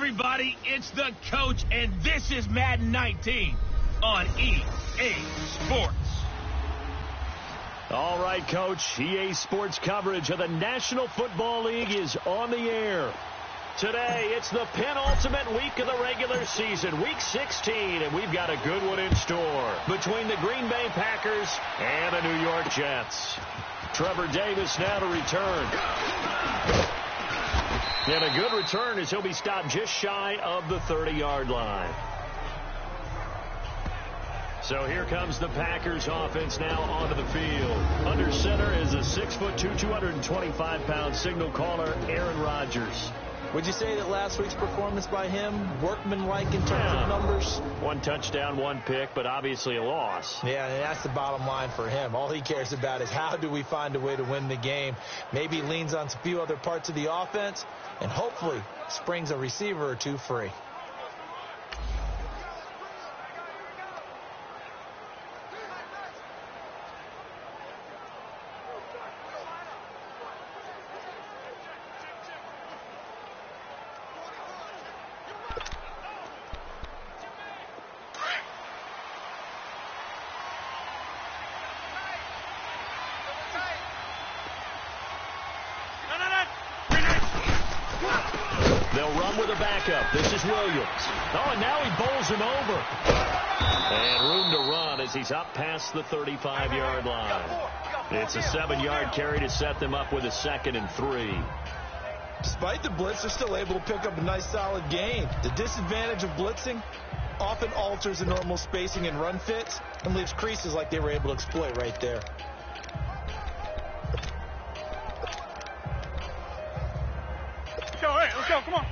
everybody, it's the coach, and this is Madden 19 on EA Sports. All right, Coach, EA Sports coverage of the National Football League is on the air. Today, it's the penultimate week of the regular season, Week 16, and we've got a good one in store between the Green Bay Packers and the New York Jets. Trevor Davis now to return. And a good return as he'll be stopped just shy of the 30-yard line. So here comes the Packers offense now onto the field. Under center is a 6'2", 225-pound signal caller, Aaron Rodgers. Would you say that last week's performance by him, workmanlike in terms of numbers? One touchdown, one pick, but obviously a loss. Yeah, and that's the bottom line for him. All he cares about is how do we find a way to win the game. Maybe he leans on a few other parts of the offense and hopefully springs a receiver or two free. They'll run with a backup. This is Williams. Oh, and now he bowls him over. And room to run as he's up past the 35-yard line. It's a 7-yard carry to set them up with a 2nd and 3. Despite the blitz, they're still able to pick up a nice solid gain. The disadvantage of blitzing often alters the normal spacing and run fits and leaves creases like they were able to exploit right there. Let's go, come on.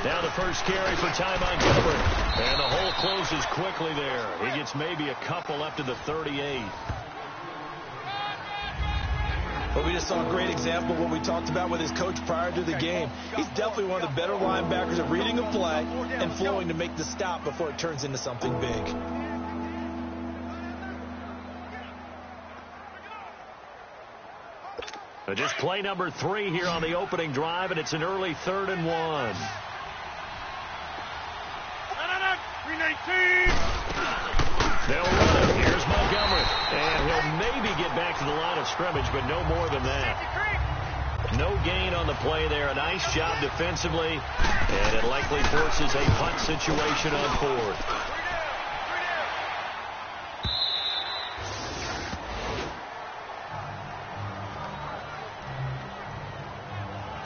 Now the first carry for Ty Montgomery. And the hole closes quickly there. He gets maybe a couple up to the 38. But we just saw a great example of what we talked about with his coach prior to the game. He's definitely one of the better linebackers at reading a play and flowing to make the stop before it turns into something big. Just play number 3 here on the opening drive, and it's an early 3rd and 1. 319. They'll run it. Here's Montgomery. And he'll maybe get back to the line of scrimmage, but no more than that. No gain on the play there. A nice job defensively, and it likely forces a punt situation on 4th.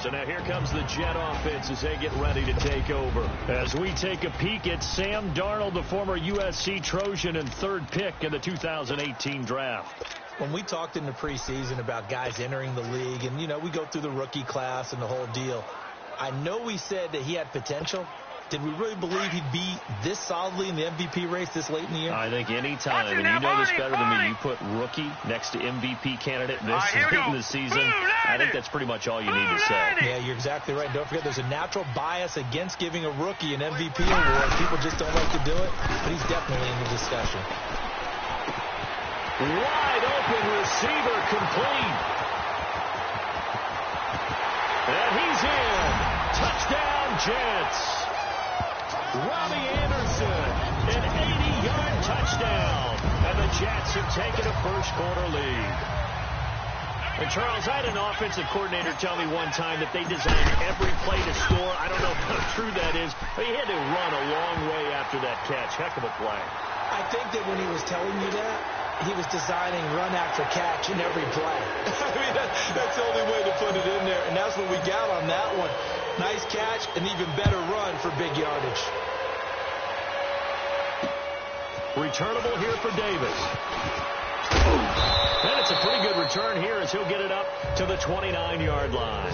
So now here comes the Jet offense as they get ready to take over. As we take a peek at Sam Darnold, the former USC Trojan and 3rd pick in the 2018 draft. When we talked in the preseason about guys entering the league, and, we go through the rookie class and the whole deal, I know we said that he had potential. Did we really believe he'd be this solidly in the MVP race this late in the year? I think any time, and you know this better than me, you put rookie next to MVP candidate this late in the season, I think that's pretty much all you need to say. Yeah, you're exactly right. Don't forget there's a natural bias against giving a rookie an MVP award. People just don't like to do it, but he's definitely in the discussion. Wide open receiver complete. And he's in. Touchdown, Jets. Robbie Anderson, an 80-yard touchdown, and the Jets have taken a first-quarter lead. And Charles, I had an offensive coordinator tell me one time that they designed every play to score. I don't know how true that is, but he had to run a long way after that catch. Heck of a play. I think that when he was telling you that, he was designing run after catch in every play. I mean, that's the only way to put it in there, and that's what we got on that one. Nice catch, an even better run for big yardage. Returnable here for Davis. And it's a pretty good return here as he'll get it up to the 29-yard line.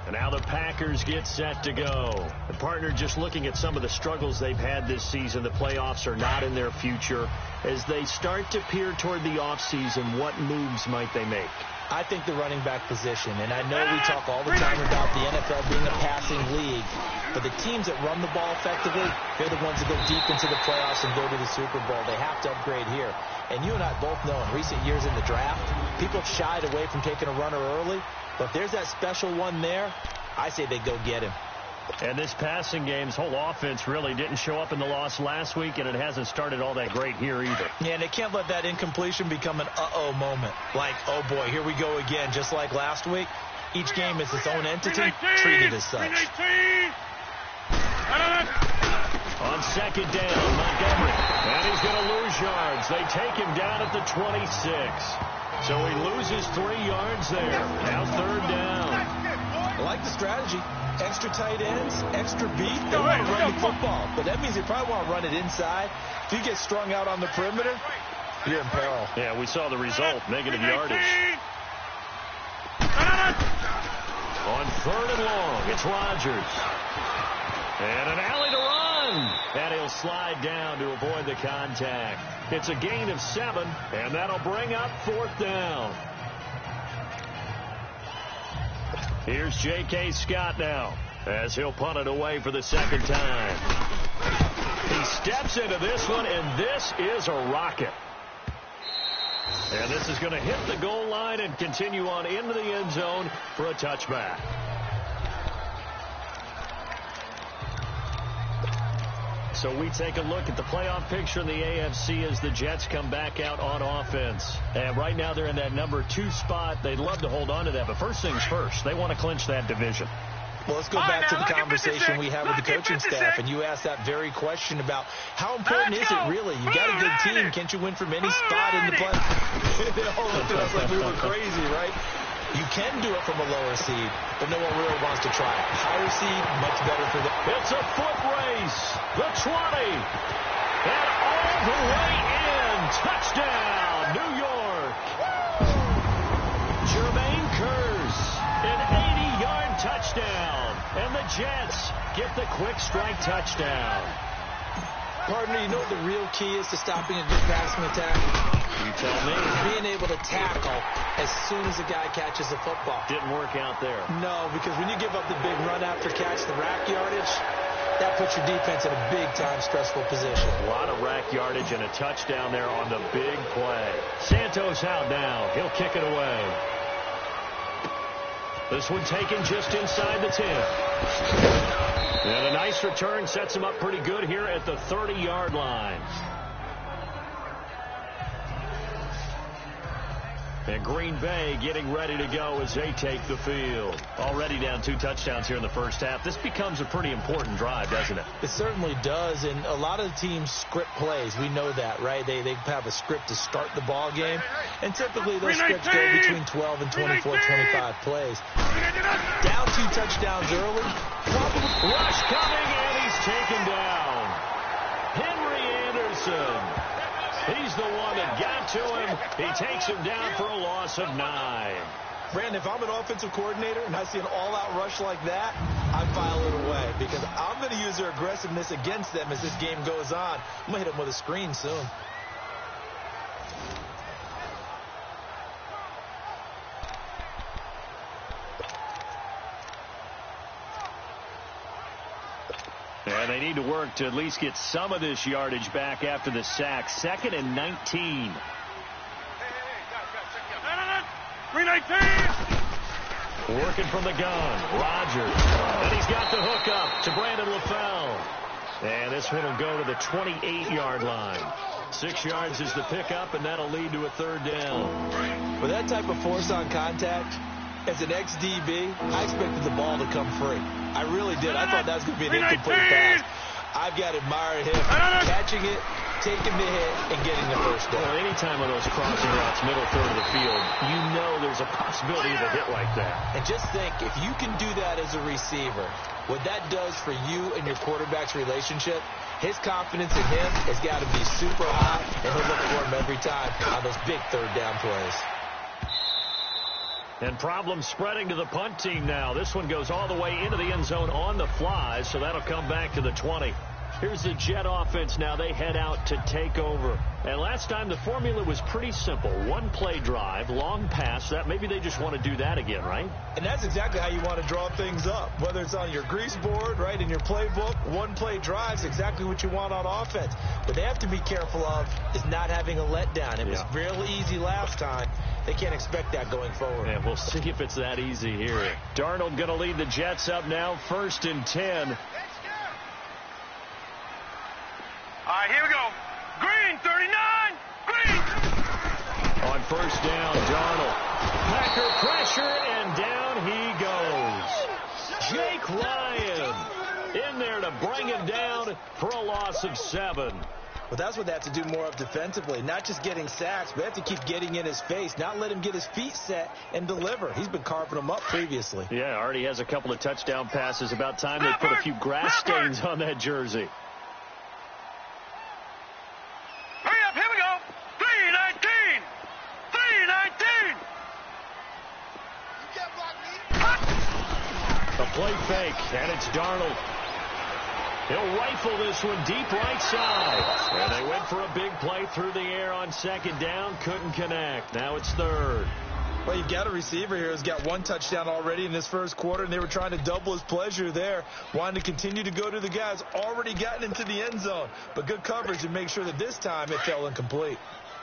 And now the Packers get set to go. The partner just looking at some of the struggles they've had this season. The playoffs are not in their future. As they start to peer toward the offseason, what moves might they make? I think the running back position, and I know we talk all the time about the NFL being a passing league, but the teams that run the ball effectively, they're the ones that go deep into the playoffs and go to the Super Bowl. They have to upgrade here. And you and I both know in recent years in the draft, people have shied away from taking a runner early, but if there's that special one there, I say they go get him. And this passing game's whole offense really didn't show up in the loss last week, and it hasn't started all that great here either. Yeah, and they can't let that incompletion become an uh-oh moment. Like, oh boy, here we go again, just like last week. Each game is its own entity, treated as such. On second down, Montgomery. And he's going to lose yards. They take him down at the 26. So he loses 3 yards there. Now third down. I like the strategy. Extra tight ends, extra beat. They want to run the football, but that means they probably want to run it inside. If you get strung out on the perimeter, you're in peril. Yeah, we saw the result, negative yardage. On third and long, it's Rodgers. And an alley to run. And he'll slide down to avoid the contact. It's a gain of 7, and that'll bring up fourth down. Here's J.K. Scott now as he'll punt it away for the second time. He steps into this one, and this is a rocket. And this is going to hit the goal line and continue on into the end zone for a touchback. So we take a look at the playoff picture in the AFC as the Jets come back out on offense. And right now they're in that number 2 spot. They'd love to hold on to that, but first things first, they want to clinch that division. Well, let's go back to the conversation we had with the coaching staff, and you asked that very question about how important is it really? You got a good team. Can't you win from any spot in the play? They all looked at us like we were crazy, right? You can do it from a lower seed, but no one really wants to try it. Higher seed, much better for them. It's a foot race. The 20. And all the way in. Touchdown, New York. Jermaine Kearse, an 80-yard touchdown. And the Jets get the quick strike touchdown. Partner, you know what the real key is to stopping a good passing attack? You tell me. Being able to tackle as soon as a guy catches the football. Didn't work out there. No, because when you give up the big run after catch, the rack yardage, that puts your defense in a big-time stressful position. A lot of rack yardage and a touchdown there on the big play. Santos out now. He'll kick it away. This one taken just inside the 10. And a nice return sets him up pretty good here at the 30-yard line. And Green Bay getting ready to go as they take the field. Already down 2 touchdowns here in the first half. This becomes a pretty important drive, doesn't it? It certainly does, and a lot of the teams script plays. We know that, right? They have a script to start the ball game, and typically those scripts go between 12 and 24, 25 plays. Down 2 touchdowns early. Rush coming, and he's taken down. Henry Anderson. He's the one that got to him. He takes him down for a loss of 9. Brandon, if I'm an offensive coordinator and I see an all-out rush like that, I file it away because I'm going to use their aggressiveness against them as this game goes on. I'm going to hit them with a screen soon. And they need to work to at least get some of this yardage back after the sack. 2nd and 19. Working from the gun. Rodgers. And he's got the hook up to Brandon LaFell. And this one will go to the 28-yard line. 6 yards is the pickup, and that'll lead to a third down. With that type of force on contact, as an ex-DB, I expected the ball to come free. I really did. I thought that was going to be an incomplete pass. I've got to admire him catching it, taking the hit, and getting the first down. Well, anytime on those crossing routes, middle third of the field, you know there's a possibility of a hit like that. And just think, if you can do that as a receiver, what that does for you and your quarterback's relationship, his confidence in him has got to be super high, and he'll look for him every time on those big third down plays. And problems spreading to the punt team now. This one goes all the way into the end zone on the fly, so that'll come back to the 20. Here's the Jet offense now. They head out to take over. And last time the formula was pretty simple. One play drive, long pass. That maybe they just want to do that again, right? And that's exactly how you want to draw things up. Whether it's on your grease board, right, in your playbook, one play drive is exactly what you want on offense. What they have to be careful of is not having a letdown. It was real easy last time. They can't expect that going forward. And we'll see if it's that easy here. Darnold going to lead the Jets up now, 1st and 10. All right, here we go. Green, 39. Green. On 1st down, Darnold. Packer pressure, and down he goes. Jake Ryan in there to bring him down for a loss of 7. Well, that's what they have to do more of defensively. Not just getting sacks, but they have to keep getting in his face. Not let him get his feet set and deliver. He's been carving them up previously. Yeah, already has a couple of touchdown passes. About time they put a few grass stains on that jersey. Hurry up, here we go. 319. 319. A play fake, and it's Darnold. He'll rifle this one deep right side. And they went for a big play through the air on 2nd down. Couldn't connect. Now it's 3rd. Well, you've got a receiver here who's got 1 touchdown already in this first quarter, and they were trying to double his pleasure there. Wanted to continue to go to the guys already gotten into the end zone. But good coverage and make sure that this time it fell incomplete.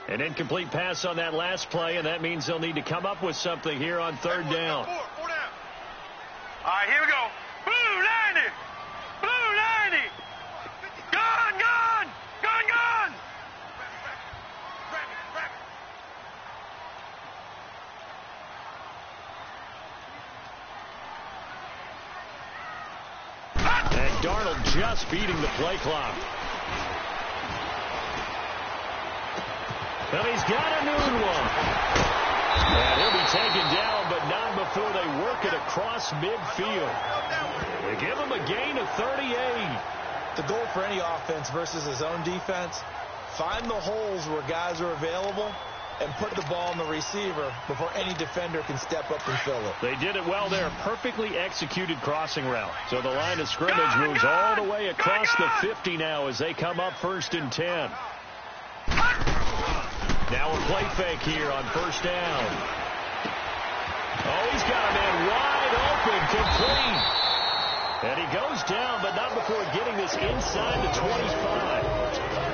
An incomplete pass on that last play, and that means they'll need to come up with something here on 3rd down. Four down. All right, here we go. Blue 90. Blue 90. Gone, gone. Gone, gone. And Darnold just beating the play clock. Well, he's got a new one. And he'll be taken down, but not before they work it across midfield. They give him a gain of 38. The goal for any offense versus his own defense, find the holes where guys are available and put the ball in the receiver before any defender can step up and fill it. They did it well there. Perfectly executed crossing route. So the line of scrimmage moves all the way across the 50 now as they come up 1st and 10. Now a play fake here on 1st down. Oh, he's got a man wide open, complete. And he goes down, but not before getting this inside the 25.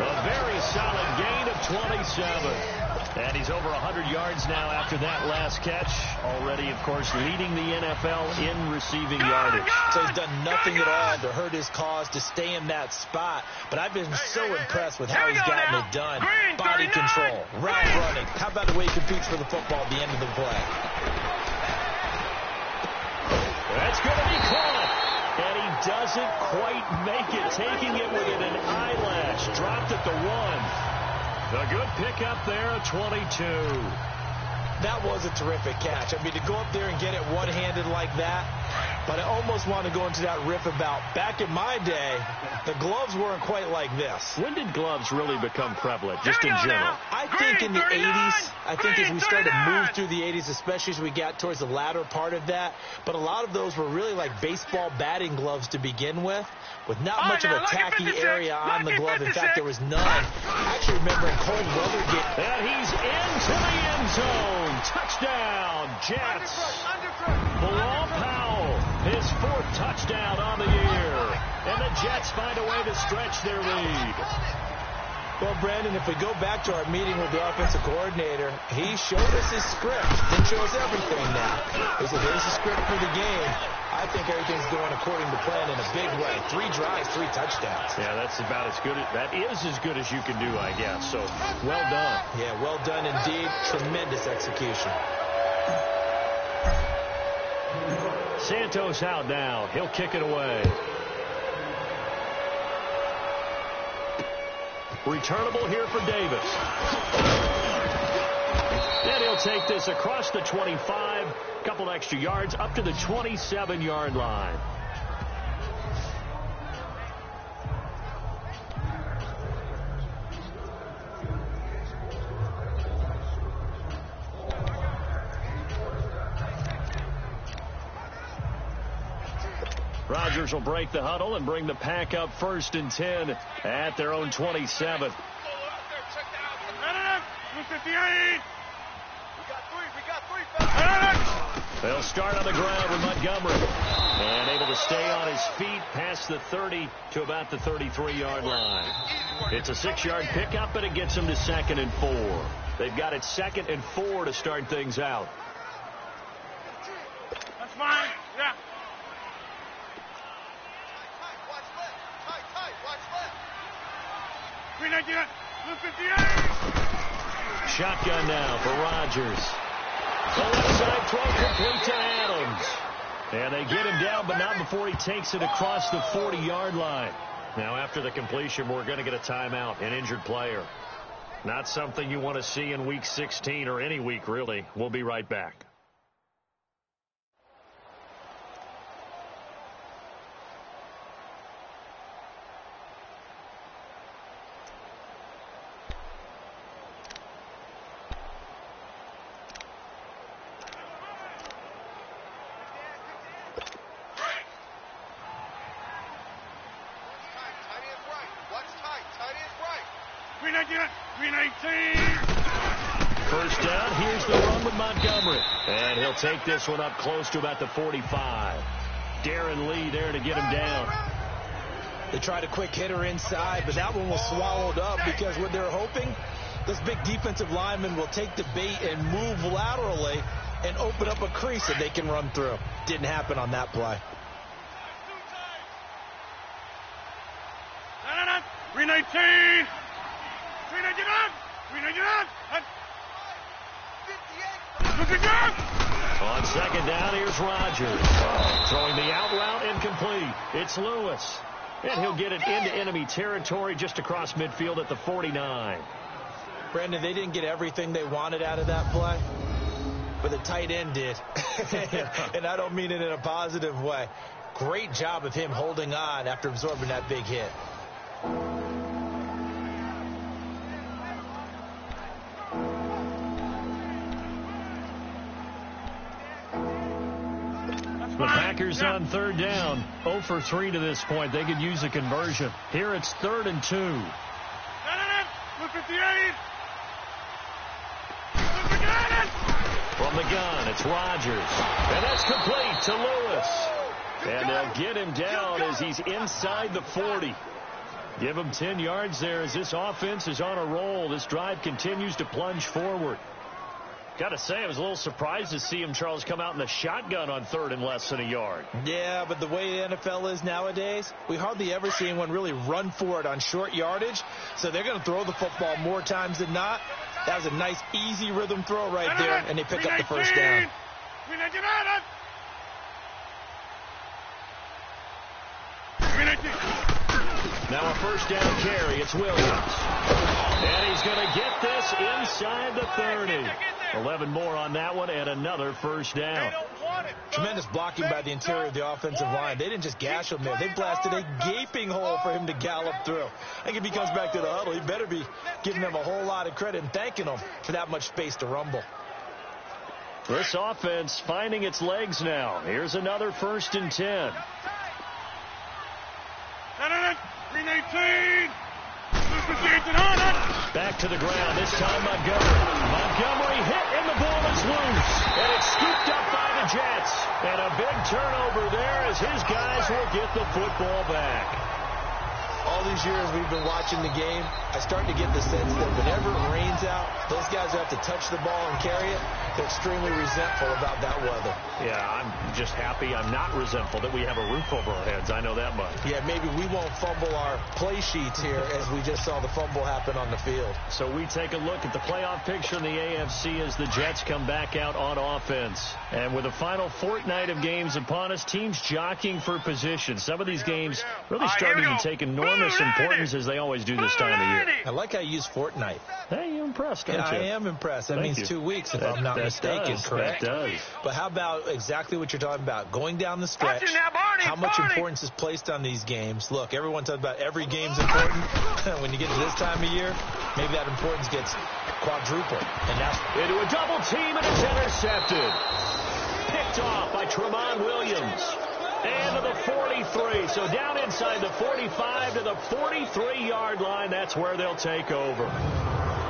A very solid gain of 27. And he's over 100 yards now after that last catch. Already, of course, leading the NFL in receiving yardage. So he's done nothing at all to hurt his cause to stay in that spot. But I've been so impressed with how he's gotten it done. Body control, route running. How about the way he competes for the football at the end of the play? That's going to be caught. And he doesn't quite make it, taking it within an eyelash. Dropped at the 1. A good pickup there at 22. That was a terrific catch. I mean, to go up there and get it one-handed like that, but I almost want to go into that riff about back in my day, the gloves weren't quite like this. When did gloves really become prevalent, just in general? I think in the 80s. I think as we started to move through the 80s, especially as we got towards the latter part of that. But a lot of those were really like baseball batting gloves to begin with not much of a tacky area on the glove. In fact, there was none. I actually remember in cold weather games. And he's into the end zone. Touchdown, Jets. Bilal Powell, his 4th touchdown on the year. And the Jets find a way to stretch their lead. Well, Brandon, if we go back to our meeting with the offensive coordinator, he showed us his script. Didn't show us everything now. He said, here's the script for the game. I think everything's going according to plan in a big way. 3 drives, 3 touchdowns. Yeah, that's about as good. That is as good as you can do, I guess. So, well done. Yeah, well done indeed. Tremendous execution. Santos out now. He'll kick it away. Returnable here for Davis. And he'll take this across the 25. Couple extra yards up to the 27-yard line. Rodgers will break the huddle and bring the pack up 1st and 10 at their own 27. They'll start on the ground with Montgomery. And able to stay on his feet past the 30 to about the 33-yard line. It's a 6-yard pickup, and it gets them to 2nd and 4. They've got it 2nd and 4 to start things out. That's fine. Yeah. Shotgun now for Rodgers. The left side throw complete to Adams. And they get him down, but not before he takes it across the 40-yard line. Now, after the completion, we're going to get a timeout, an injured player. Not something you want to see in Week 16 or any week, really. We'll be right back. First down, here's the run with Montgomery. And he'll take this one up close to about the 45. Darren Lee there to get him down. They tried a quick hitter inside, but that one was swallowed up because what they're hoping, this big defensive lineman will take the bait and move laterally and open up a crease that they can run through. Didn't happen on that play. 319. On 2nd down, here's Rodgers. Throwing the out route incomplete. It's Lewis. And he'll get it into enemy territory just across midfield at the 49. Brandon, they didn't get everything they wanted out of that play, but the tight end did. And I don't mean it in a positive way. Great job of him holding on after absorbing that big hit. The Packers on 3rd down. 0 for 3 to this point. They could use a conversion. Here it's 3rd and 2. From the gun, it's Rodgers. And that's complete to Lewis. And they'll get him down as he's inside the 40. Give him 10 yards there as this offense is on a roll. This drive continues to plunge forward. Got to say, I was a little surprised to see him, Charles, come out in the shotgun on 3rd and less than a yard. Yeah, but the way the NFL is nowadays, we hardly ever see anyone really run for it on short yardage. So they're going to throw the football more times than not. That was a nice, easy rhythm throw right there, and they pick up the first down. Now a first down carry. It's Williams. And he's going to get this inside the 30. 11 more on that one and another first down. Tremendous blocking by the interior of the offensive line. They didn't just gash him there. They blasted a gaping hole for him to gallop through. I think if he comes back to the huddle, he better be giving them a whole lot of credit and thanking them for that much space to rumble. This offense finding its legs now. Here's another 1st and 10. 319. Back to the ground. This time Montgomery. Montgomery hit and the ball is loose. And it's scooped up by the Jets. And a big turnover there as his guys will get the football back. All these years we've been watching the game, I start to get the sense that whenever it rains out, those guys who have to touch the ball and carry it, they're extremely resentful about that weather. Yeah, I'm just happy I'm not resentful that we have a roof over our heads. I know that much. Yeah, maybe we won't fumble our play sheets here as we just saw the fumble happen on the field. So we take a look at the playoff picture in the AFC as the Jets come back out on offense. And with the final fortnight of games upon us, teams jockeying for position. Some of these games really starting to take enormous importance as they always do this time of year. I like how you use Fortnite. Hey, you're impressed, don't you? I am impressed. That means 2 weeks, if I'm not mistaken, correct? That does. But how about exactly what you're talking about? Going down the stretch, how much importance is placed on these games? Look, everyone talks about every game's important. When you get to this time of year, maybe that importance gets quadrupled. And that's into a double team, and it's intercepted. Picked off by Tramon Williams. And to the 43. So down inside the 45 to the 43-yard line. That's where they'll take over.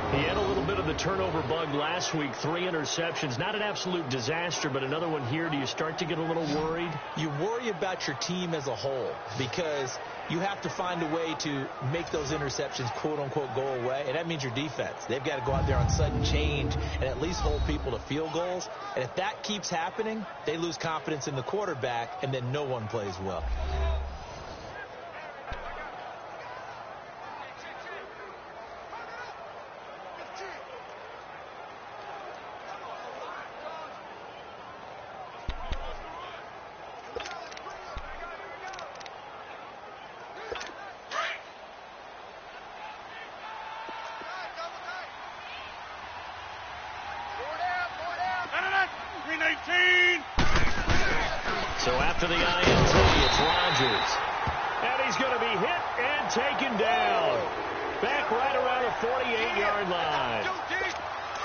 He had a little bit of the turnover bug last week, 3 interceptions. Not an absolute disaster, but another one here. Do you start to get a little worried? You worry about your team as a whole because you have to find a way to make those interceptions, quote-unquote, go away, and that means your defense. They've got to go out there on sudden change and at least hold people to field goals. And if that keeps happening, they lose confidence in the quarterback, and then no one plays well. So after the INT, it's Rodgers. And he's going to be hit and taken down. Back right around the 48-yard line.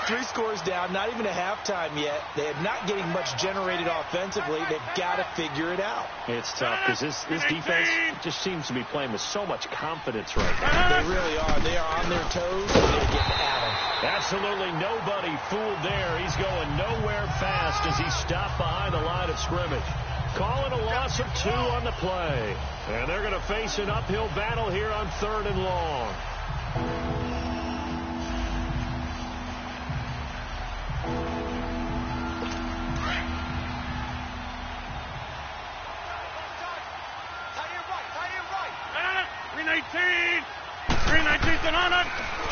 3 scores down, not even a halftime yet. They are not getting much generated offensively. They've got to figure it out. It's tough because this defense just seems to be playing with so much confidence right now. They really are. They are on their toes, and they're getting at them. Absolutely nobody fooled there. He's going nowhere fast as he stopped behind the line of scrimmage. Calling a loss of 2 on the play. And they're going to face an uphill battle here on 3rd and long.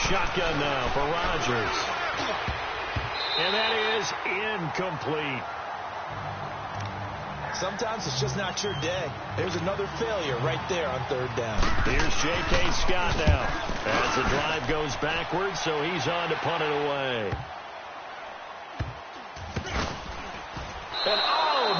Shotgun now for Rodgers. And that is incomplete. Sometimes it's just not your day. There's another failure right there on 3rd down. Here's J.K. Scott now as the drive goes backwards, so he's on to punt it away. And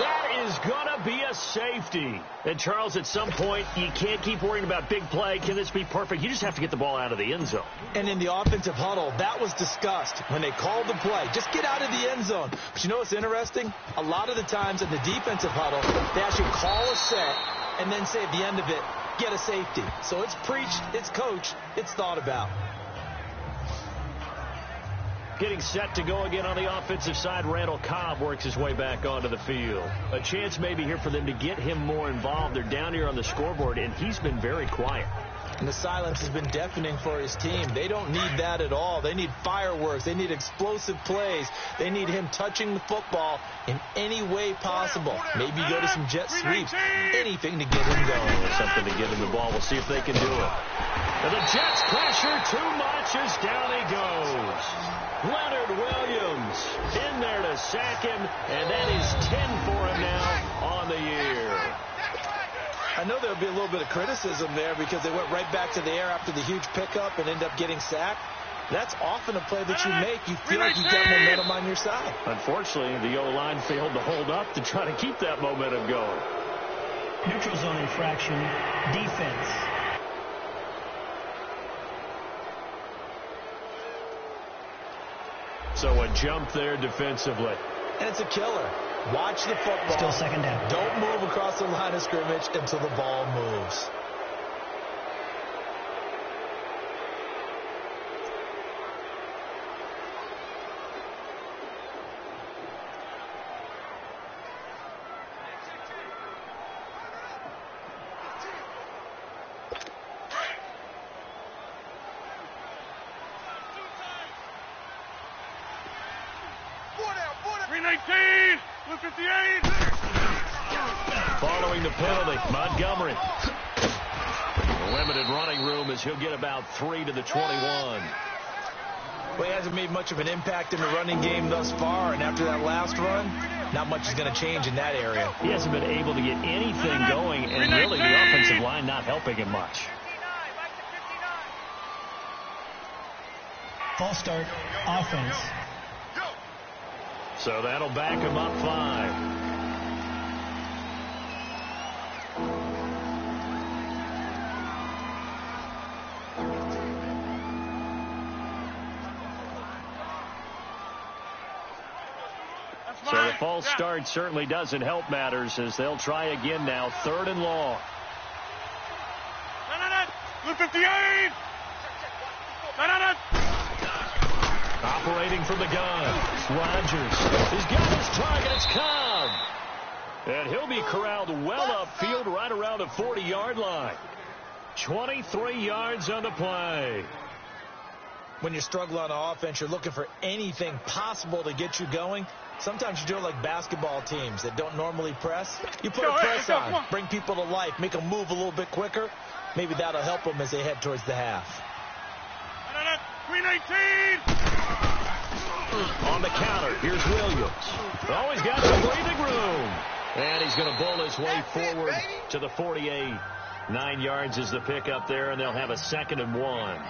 that is going to be a safety. And, Charles, at some point, you can't keep worrying about big play. Can this be perfect? You just have to get the ball out of the end zone. And in the offensive huddle, that was discussed when they called the play. Just get out of the end zone. But you know what's interesting? A lot of the times in the defensive huddle, they actually call a set and then say at the end of it, get a safety. So it's preached, it's coached, it's thought about. Getting set to go again on the offensive side, Randall Cobb works his way back onto the field. A chance maybe here for them to get him more involved. They're down here on the scoreboard, and he's been very quiet. And the silence has been deafening for his team. They don't need that at all. They need fireworks. They need explosive plays. They need him touching the football in any way possible. Maybe go to some jet sweeps. Anything to get him going. Something to get him the ball. We'll see if they can do it. And the Jets pressure too much as down he goes. Leonard Williams in there to sack him, and that is 10 for him now on the year. I know there'll be a little bit of criticism there because they went right back to the air after the huge pickup and end up getting sacked. That's often a play that you make. You feel like you've got momentum on your side. Unfortunately, the O-line failed to hold up to try to keep that momentum going. Neutral zone infraction, defense. So a jump there defensively. And it's a killer. Watch the football. Still 2nd down. Don't move across the line of scrimmage until the ball moves. Following the penalty, Montgomery. A limited running room as he'll get about 3 to the 21. Well, he hasn't made much of an impact in the running game thus far, and after that last run, not much is going to change in that area. He hasn't been able to get anything going, and really the offensive line not helping him much. False start, offense. So that'll back him up 5. So the false start certainly doesn't help matters as they'll try again now. 3rd and long. 58! Operating from the gun, Rodgers. He's got his target. It's Cobb. And he'll be corralled well upfield right around the 40-yard line. 23 yards on the play. When you're struggling on offense, you're looking for anything possible to get you going. Sometimes you do it like basketball teams that don't normally press. You put a press on, bring people to life, make them move a little bit quicker. Maybe that'll help them as they head towards the half. Queen 18! On the counter, here's Williams. Oh, he's got some breathing room. And he's going to bowl his way forward to the 48. 9 yards is the pickup there, and they'll have a 2nd and 1.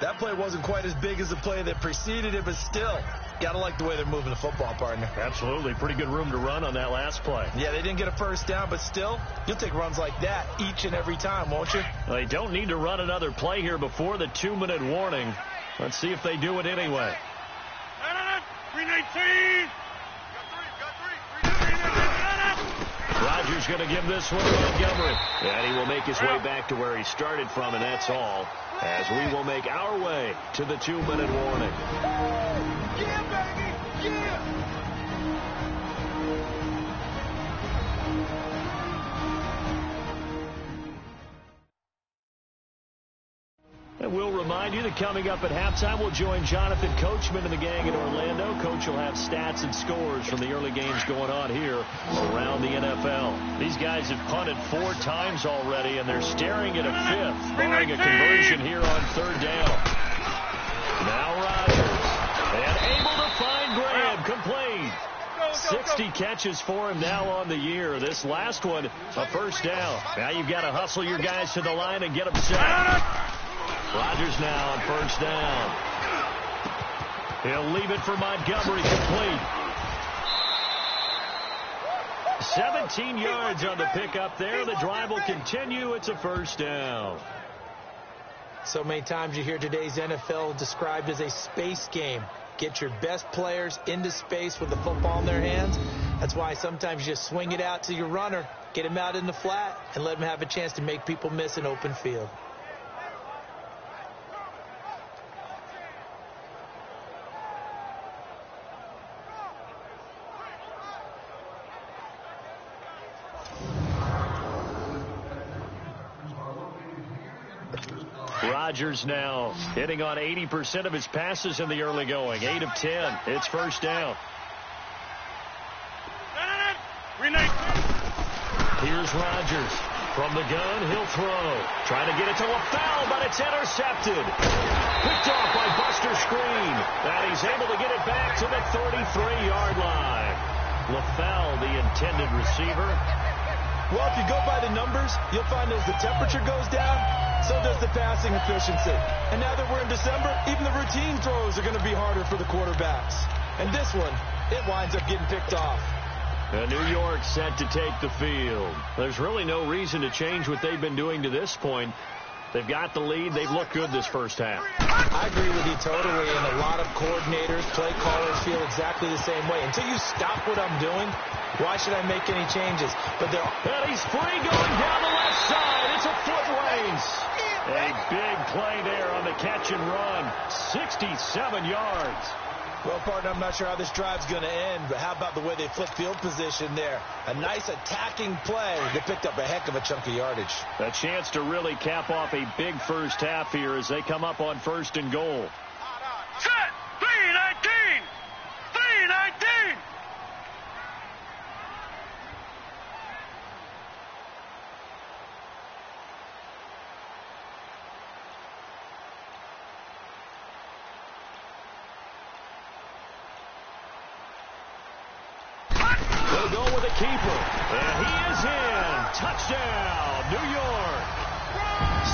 That play wasn't quite as big as the play that preceded it, but still, got to like the way they're moving the football, partner. Absolutely. Pretty good room to run on that last play. Yeah, they didn't get a first down, but still, you'll take runs like that each and every time, won't you? Well, they don't need to run another play here before the 2-minute warning. Let's see if they do it anyway. Queen 18! Rodgers going to give this one to Montgomery. And he will make his way back to where he started from, and that's all. As we will make our way to the 2-minute warning. Yeah, baby! Yeah! And we'll remind you that coming up at halftime, we'll join Jonathan Coachman and the gang in Orlando. Coach will have stats and scores from the early games going on here around the NFL. These guys have punted 4 times already, and they're staring at a 5th, barring a conversion here on 3rd down. Now Rodgers, and able to find Graham, complete. 60 catches for him now on the year. This last one, a first down. Now you've got to hustle your guys to the line and get them set. Rodgers now on first down. He'll leave it for Montgomery, complete. 17 yards on the pickup there. The drive will continue. It's a first down. So many times you hear today's NFL described as a space game. Get your best players into space with the football in their hands. That's why sometimes you just swing it out to your runner, get him out in the flat, and let him have a chance to make people miss an open field. Rodgers now hitting on 80% of his passes in the early going. 8 of 10. It's first down. Here's Rodgers. From the gun, he'll throw. Trying to get it to LaFell, but it's intercepted. Picked off by Buster Screen. And he's able to get it back to the 33-yard line. LaFell, the intended receiver. Well, if you go by the numbers, you'll find as the temperature goes down, so does the passing efficiency. And now that we're in December, even the routine throws are going to be harder for the quarterbacks. And this one, it winds up getting picked off. And New York set to take the field. There's really no reason to change what they've been doing to this point. They've got the lead. They've looked good this first half. I agree with you totally, and a lot of coordinators, play callers feel exactly the same way. Until you stop what I'm doing, why should I make any changes? But and he's free going down the left side. It's a foot race. A big play there on the catch and run. 67 yards. Well, partner, I'm not sure how this drive's going to end, but how about the way they flip field position there? A nice attacking play that picked up a heck of a chunk of yardage. A chance to really cap off a big first half here as they come up on 1st and goal. Set! 319! 319! They'll go with a keeper. And he is in. Touchdown, New York.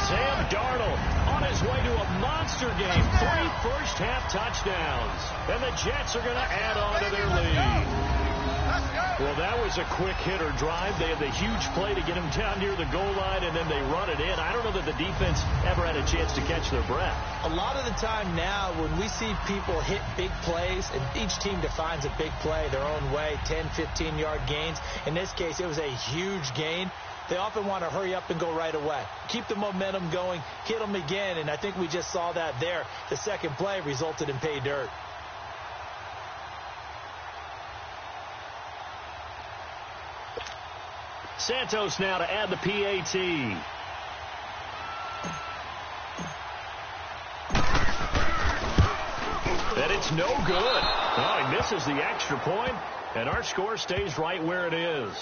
Sam Darnold on his way to a monster game. 3 first-half touchdowns. And the Jets are going to add on to their lead. Well, that was a quick hitter drive. They had the huge play to get him down near the goal line, and then they run it in. I don't know that the defense ever had a chance to catch their breath. A lot of the time now when we see people hit big plays, and each team defines a big play their own way, 10, 15-yard gains. In this case, it was a huge gain. They often want to hurry up and go right away. Keep the momentum going, hit them again, and I think we just saw that there. The second play resulted in pay dirt. Santos now to add the PAT. And it's no good. Oh, he misses the extra point, and our score stays right where it is.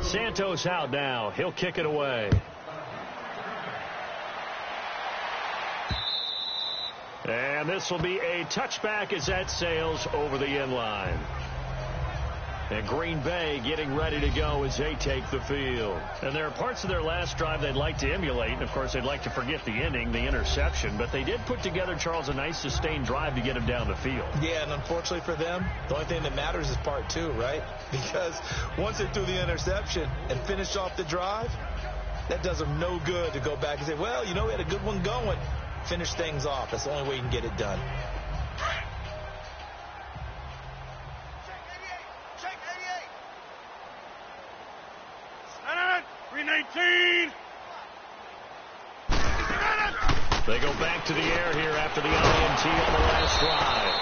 Santos out now. He'll kick it away. And this will be a touchback as that sails over the end line. And Green Bay getting ready to go as they take the field. And there are parts of their last drive they'd like to emulate. And, of course, they'd like to forget the inning, the interception. But they did put together, Charles, a nice sustained drive to get him down the field. Yeah, and unfortunately for them, the only thing that matters is part two, right? Because once they threw the interception and finished off the drive, that does them no good to go back and say, well, you know, we had a good one going. Finish things off. That's the only way you can get it done. They go back to the air here after the INT on the last drive.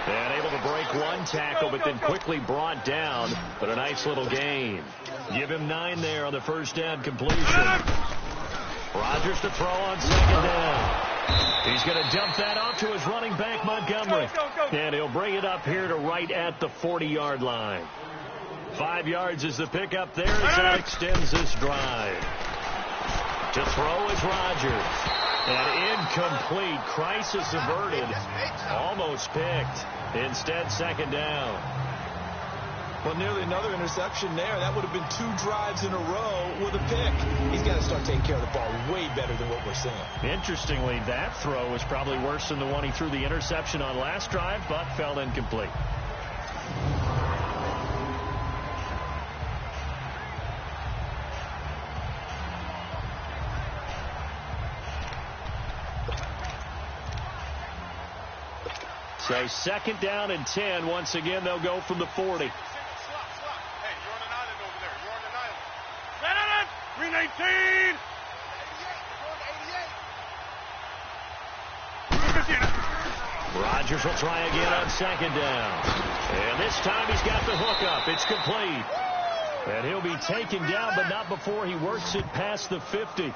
And able to break one tackle, but then quickly brought down. But a nice little gain. Give him 9 there on the first down completion. Rodgers to throw on second down. He's going to dump that off to his running back, Montgomery. And he'll bring it up here to right at the 40-yard line. 5 yards is the pickup there as that extends this drive. To throw is Rodgers. And incomplete. Crisis averted. Almost picked. Instead, second down. Well, nearly another interception there. That would have been 2 drives in a row with a pick. He's got to start taking care of the ball way better than what we're seeing. Interestingly, that throw was probably worse than the one he threw the interception on last drive, but fell incomplete. So second down and 10. Once again, they'll go from the 40. Hey, you're on an island over there. You're on an island. 319. 88. Rodgers will try again on second down. And this time he's got the hook up. It's complete. And he'll be taken down, but not before he works it past the 50.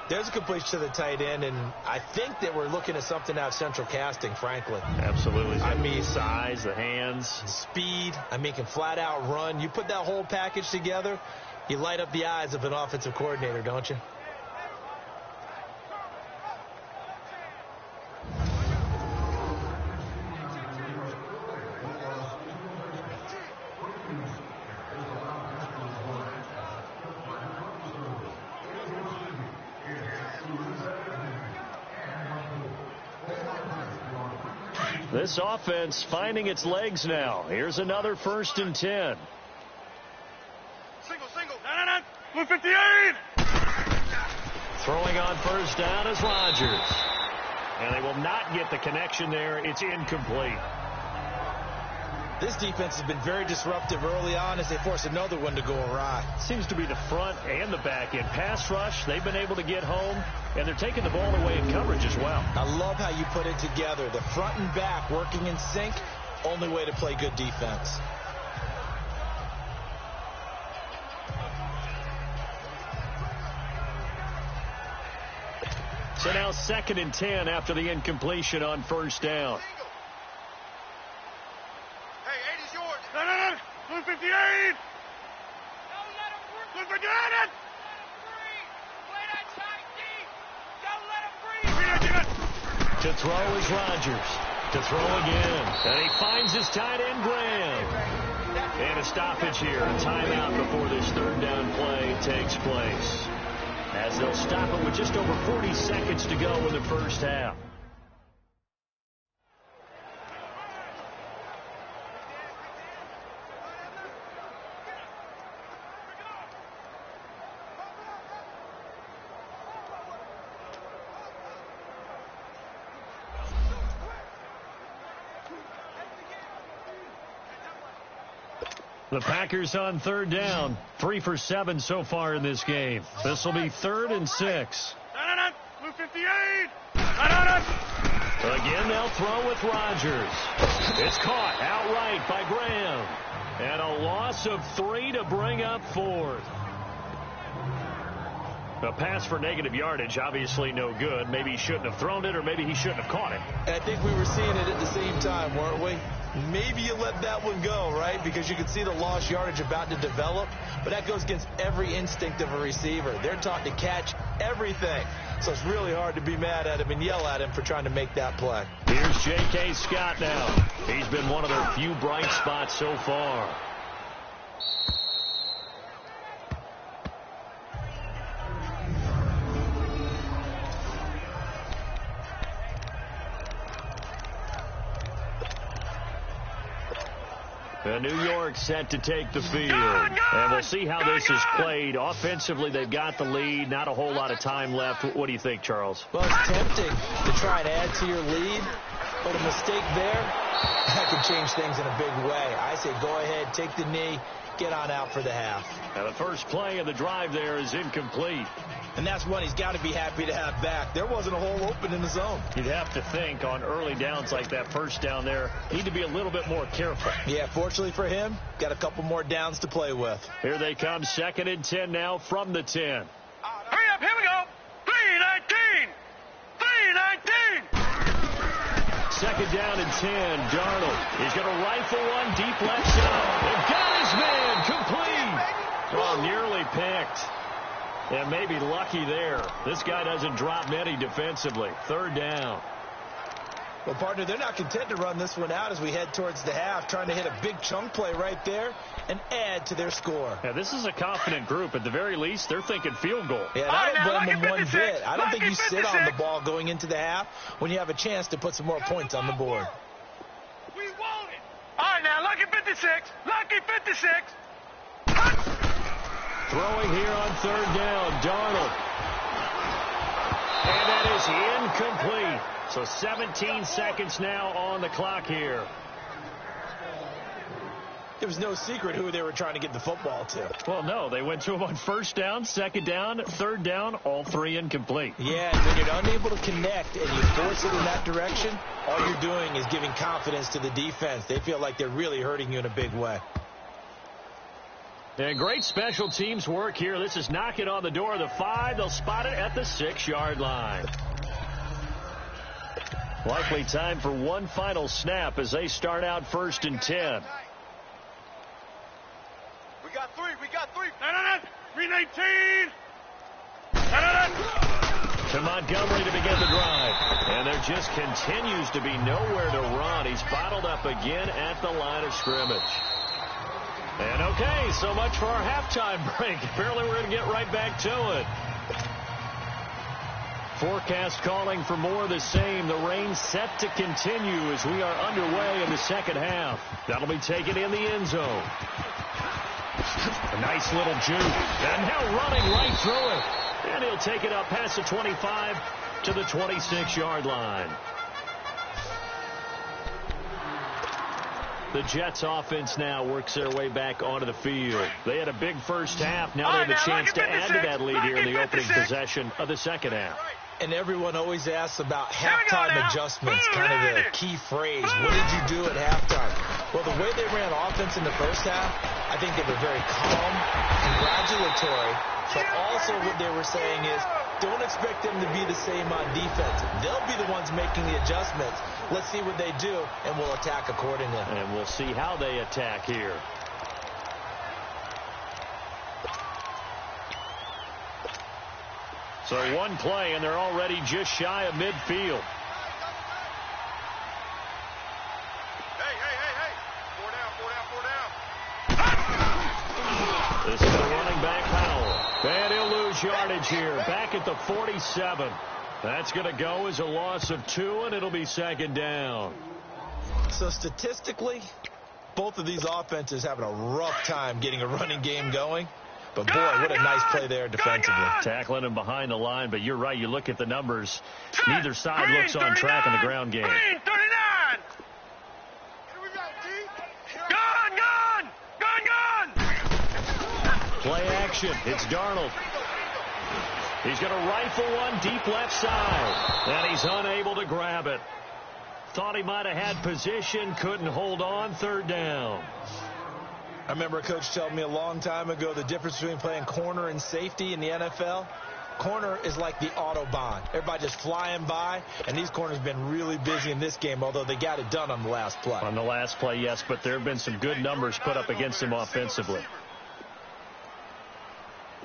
There's a completion to the tight end, and I think that we're looking at something out of central casting, frankly. Absolutely. I mean, size, the hands. Speed. I mean, can flat out run. You put that whole package together, you light up the eyes of an offensive coordinator, don't you? This offense finding its legs now. Here's another 1st and 10. Single. 158. Throwing on first down is Rodgers. And they will not get the connection there. It's incomplete. This defense has been very disruptive early on as they force another one to go awry. Seems to be the front and the back end. Pass rush, they've been able to get home, and they're taking the ball away in coverage as well. I love how you put it together. The front and back working in sync, only way to play good defense. So now 2nd and 10 after the incompletion on first down. Hey, 80's yours. No. Blue 58. Don't let him breathe. Blue 58. Let him breathe. Play that tight deep. Don't let him breathe. To throw is Rodgers. To throw again. And he finds his tight end, Graham. And a stoppage here. A timeout before this 3rd down play takes place, as they'll stop it with just over 40 seconds to go in the first half. The Packers on 3rd down. 3 for 7 so far in this game. This will be 3rd and 6. Blue 58. Again, they'll throw with Rodgers. It's caught outright by Graham. And a loss of 3 to bring up 4th. A pass for negative yardage, obviously no good. Maybe he shouldn't have thrown it, or maybe he shouldn't have caught it. I think we were seeing it at the same time, weren't we? Maybe you let that one go, right? Because you can see the lost yardage about to develop. But that goes against every instinct of a receiver. They're taught to catch everything. So it's really hard to be mad at him and yell at him for trying to make that play. Here's J.K. Scott now. He's been one of their few bright spots so far. New York set to take the field. And we'll see how this is played. Offensively, they've got the lead. Not a whole lot of time left. What do you think, Charles? Well, it's tempting to try and add to your lead, but a mistake there, that can change things in a big way. I say go ahead, take the knee, get on out for the half. Now, the first play of the drive there is incomplete. And that's one he's got to be happy to have back. There wasn't a hole open in the zone. You'd have to think on early downs like that first down there, need to be a little bit more careful. Yeah, fortunately for him, got a couple more downs to play with. Here they come, 2nd and 10 now from the 10. Hurry up, here we go. 3-19. 3-19. 2nd down and 10. Darnold. He's going to rifle one deep left side. They've got his man complete. Well, nearly picked. And maybe lucky there. This guy doesn't drop many defensively. 3rd down. Well, partner, they're not content to run this one out as we head towards the half, trying to hit a big chunk play right there and add to their score. Yeah, this is a confident group. At the very least, they're thinking field goal. Yeah, and I don't blame them one bit. I don't think you sit on the ball going into the half when you have a chance to put some more points on the board. We want it. All right, now, Lucky 56. Lucky 56. Throwing here on 3rd down, Darnold. And that is incomplete. So 17 seconds now on the clock here. There was no secret who they were trying to get the football to. Well, no, they went to him on 1st down, 2nd down, 3rd down, all 3 incomplete. Yeah, and when you're unable to connect and you force it in that direction, all you're doing is giving confidence to the defense. They feel like they're really hurting you in a big way. And great special teams work here. This is knocking on the door of the 5. They'll spot it at the 6-yard line. Likely time for one final snap as they start out 1st and 10. We got 3. 3-19. To Montgomery to begin the drive. And there just continues to be nowhere to run. He's bottled up again at the line of scrimmage. And okay, so much for our halftime break. Apparently we're going to get right back to it. Forecast calling for more of the same. The rain set to continue as we are underway in the second half. That'll be taken in the end zone. A nice little juke. And now running right through it. And he'll take it up past the 25 to the 26-yard line. The Jets offense now works their way back onto the field. They had a big first half. Now they have a chance to add to that lead here in the opening possession of the second half. And everyone always asks about halftime adjustments, kind of the key phrase. What did you do at halftime? Well, the way they ran offense in the first half, I think they were very calm, congratulatory, but also what they were saying is, don't expect them to be the same on defense. They'll be the ones making the adjustments. Let's see what they do, and we'll attack accordingly. And we'll see how they attack here. So one play, and they're already just shy of midfield. Hey. 4 down. This is the running back, Howell. And he'll lose yardage here. Back at the 47. That's going to go as a loss of 2, and it'll be second down. So statistically, both of these offenses having a rough time getting a running game going. But, boy, what a nice play there defensively. Tackling him behind the line, but you're right. You look at the numbers. Neither side looks on track in the ground game. 39. Gun. Play action. It's Darnold. He's going to rifle one deep left side. And he's unable to grab it. Thought he might have had position. Couldn't hold on. Third down. I remember a coach telling me a long time ago the difference between playing corner and safety in the NFL. Corner is like the Autobahn. Everybody just flying by, and these corners have been really busy in this game, although they got it done on the last play. On the last play, yes, but there have been some good numbers put up against him offensively.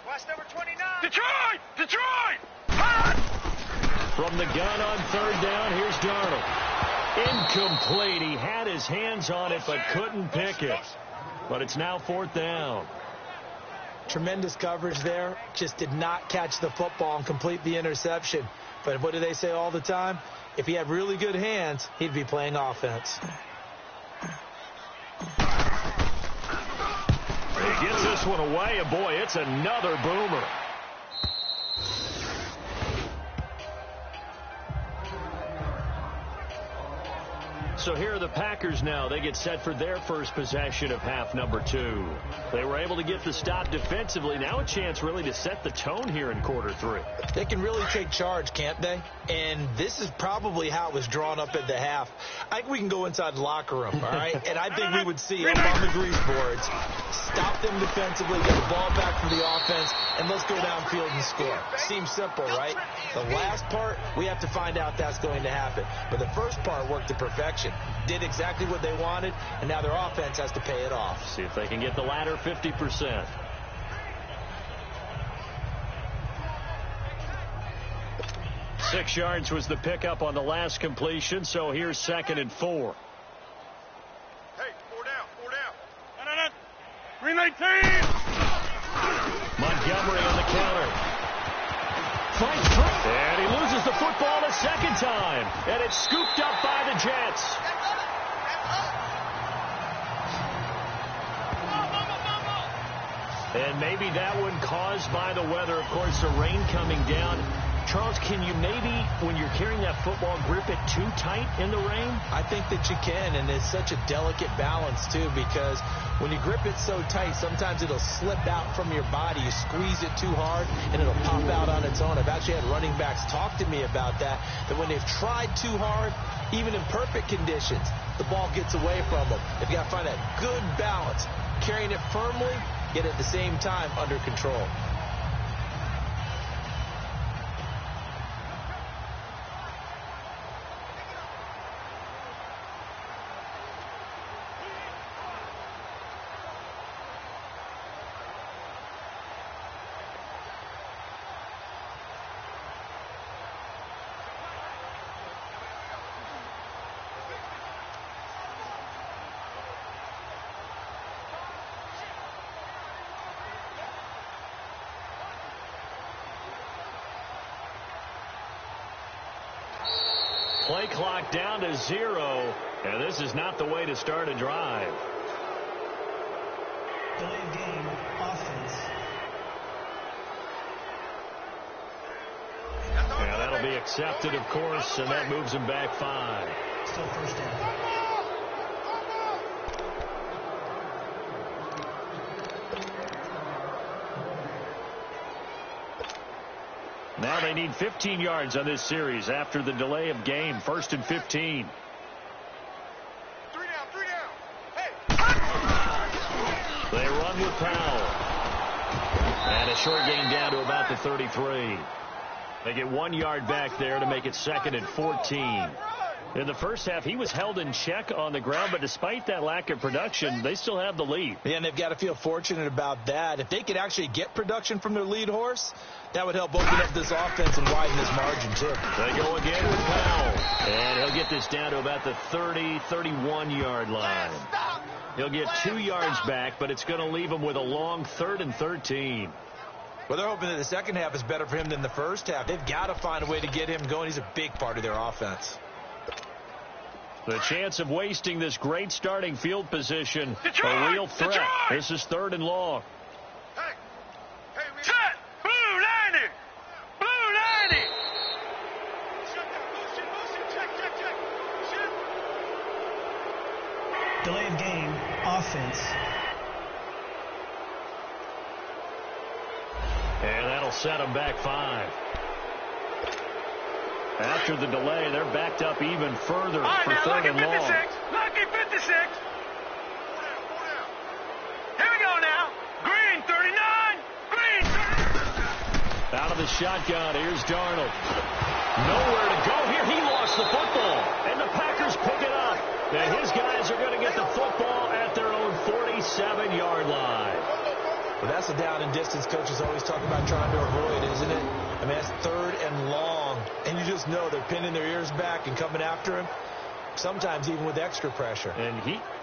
Watch number 29. Detroit! Hot! From the gun on third down, here's Darnold. Incomplete. He had his hands on it, but couldn't pick it. But it's now fourth down. Tremendous coverage there. Just did not catch the football and complete the interception. But what do they say all the time? If he had really good hands, he'd be playing offense. He gets this one away, and boy, it's another boomer. So here are the Packers now. They get set for their first possession of half number 2. They were able to get the stop defensively. Now a chance really to set the tone here in quarter 3. They can really take charge, can't they? And this is probably how it was drawn up at the half. I think we can go inside the locker room, all right? And I think we would see up on the grease boards, stop them defensively, get the ball back for the offense, and let's go downfield and score. Seems simple, right? The last part, we have to find out that's going to happen. But the first part worked to perfection. Did exactly what they wanted, and now their offense has to pay it off. See if they can get the latter 50%. Six yards was the pickup on the last completion, so here's 2nd and 4. Hey, 4 down. No. 319. Montgomery on the counter. Fights through. And he loses the football a second time. And it's scooped up by the Jets. And maybe that one caused by the weather. Of course, the rain coming down. Charles, can you maybe, when you're carrying that football, grip it too tight in the rain? I think that you can, and it's such a delicate balance, too, because when you grip it so tight, sometimes it'll slip out from your body. You squeeze it too hard, and it'll pop out on its own. I've actually had running backs talk to me about that when they've tried too hard, even in perfect conditions, the ball gets away from them. They've got to find that good balance, carrying it firmly, yet at the same time under control. Play clock down to 0, and this is not the way to start a drive. Delayed game, offense. Yeah, that'll be accepted, of course, and that moves him back 5. Still first down. Now they need 15 yards on this series after the delay of game. 1st and 15. 3 down. Hey. They run with Powell. And a short gain down to about the 33. They get 1 yard back there to make it 2nd and 14. In the first half, he was held in check on the ground, but despite that lack of production, they still have the lead. Yeah, and they've got to feel fortunate about that. If they could actually get production from their lead horse, that would help open up this offense and widen this margin, too. They go again with Powell. And he'll get this down to about the 30, 31-yard line. He'll get 2 yards back, but it's going to leave him with a long 3rd and 13. Well, they're hoping that the second half is better for him than the first half. They've got to find a way to get him going. He's a big part of their offense. The chance of wasting this great starting field position, a real threat. This is 3rd and long. Hey, set! Blue 90! Blue 90! Shut down. Motion. Check. Shoot. Delay of game, offense. And that'll set them back 5. After the delay, they're backed up even further for 3rd and long. Lucky 56. 4 down. Here we go now. Green 39. Green 39. Out of the shotgun, here's Darnold. Nowhere to go here. He lost the football. And the Packers pick it up. And his guys are going to get the football at their own 47-yard line. Well, that's a down and distance coaches always talk about trying to avoid, isn't it? I mean, that's 3rd and long. And you just know they're pinning their ears back and coming after him, sometimes even with extra pressure. And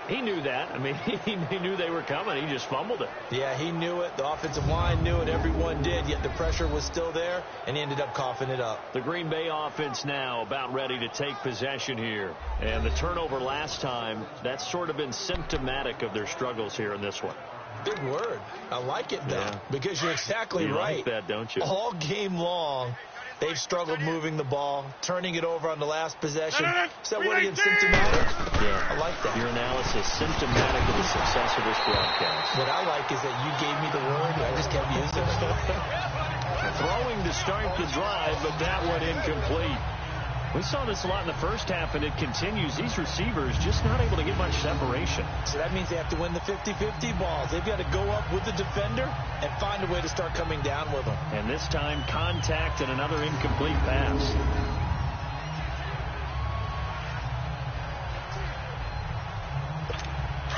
he knew that. I mean, he knew they were coming. He just fumbled it. Yeah, he knew it. The offensive line knew it. Everyone did, yet the pressure was still there, and he ended up coughing it up. The Green Bay offense now about ready to take possession here. And the turnover last time, that's sort of been symptomatic of their struggles here in this one. Big word. I like it, though, because you're exactly right. You like that, don't you? All game long, they've struggled moving the ball, turning it over on the last possession. Is that what against symptomatic? Yeah. I like that. Your analysis symptomatic of the success of this broadcast. What I like is that you gave me the word, and I just kept using it. Throwing to start the drive, but that one incomplete. We saw this a lot in the first half, and it continues. These receivers just not able to get much separation. So that means they have to win the 50-50 balls. They've got to go up with the defender and find a way to start coming down with them. And this time, contact and another incomplete pass.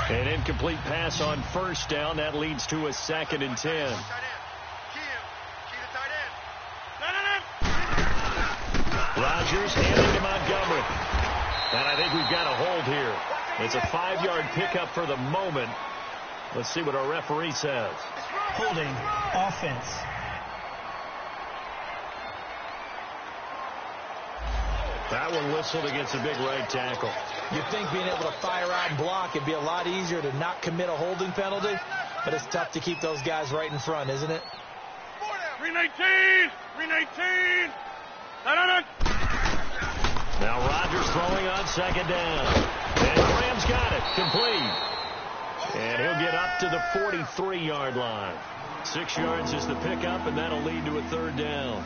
An incomplete pass on 1st down. That leads to a 2nd and 10. Rodgers handing to Montgomery. And I think we've got a hold here. It's a 5-yard pickup for the moment. Let's see what our referee says. Holding, offense. That one whistled against a big right tackle. You'd think being able to fire out and block it'd be a lot easier to not commit a holding penalty, but it's tough to keep those guys right in front, isn't it? 319! 319! Now Rodgers throwing on 2nd down. And Graham's got it. Complete. And he'll get up to the 43-yard line. 6 yards is the pickup, and that'll lead to a 3rd down.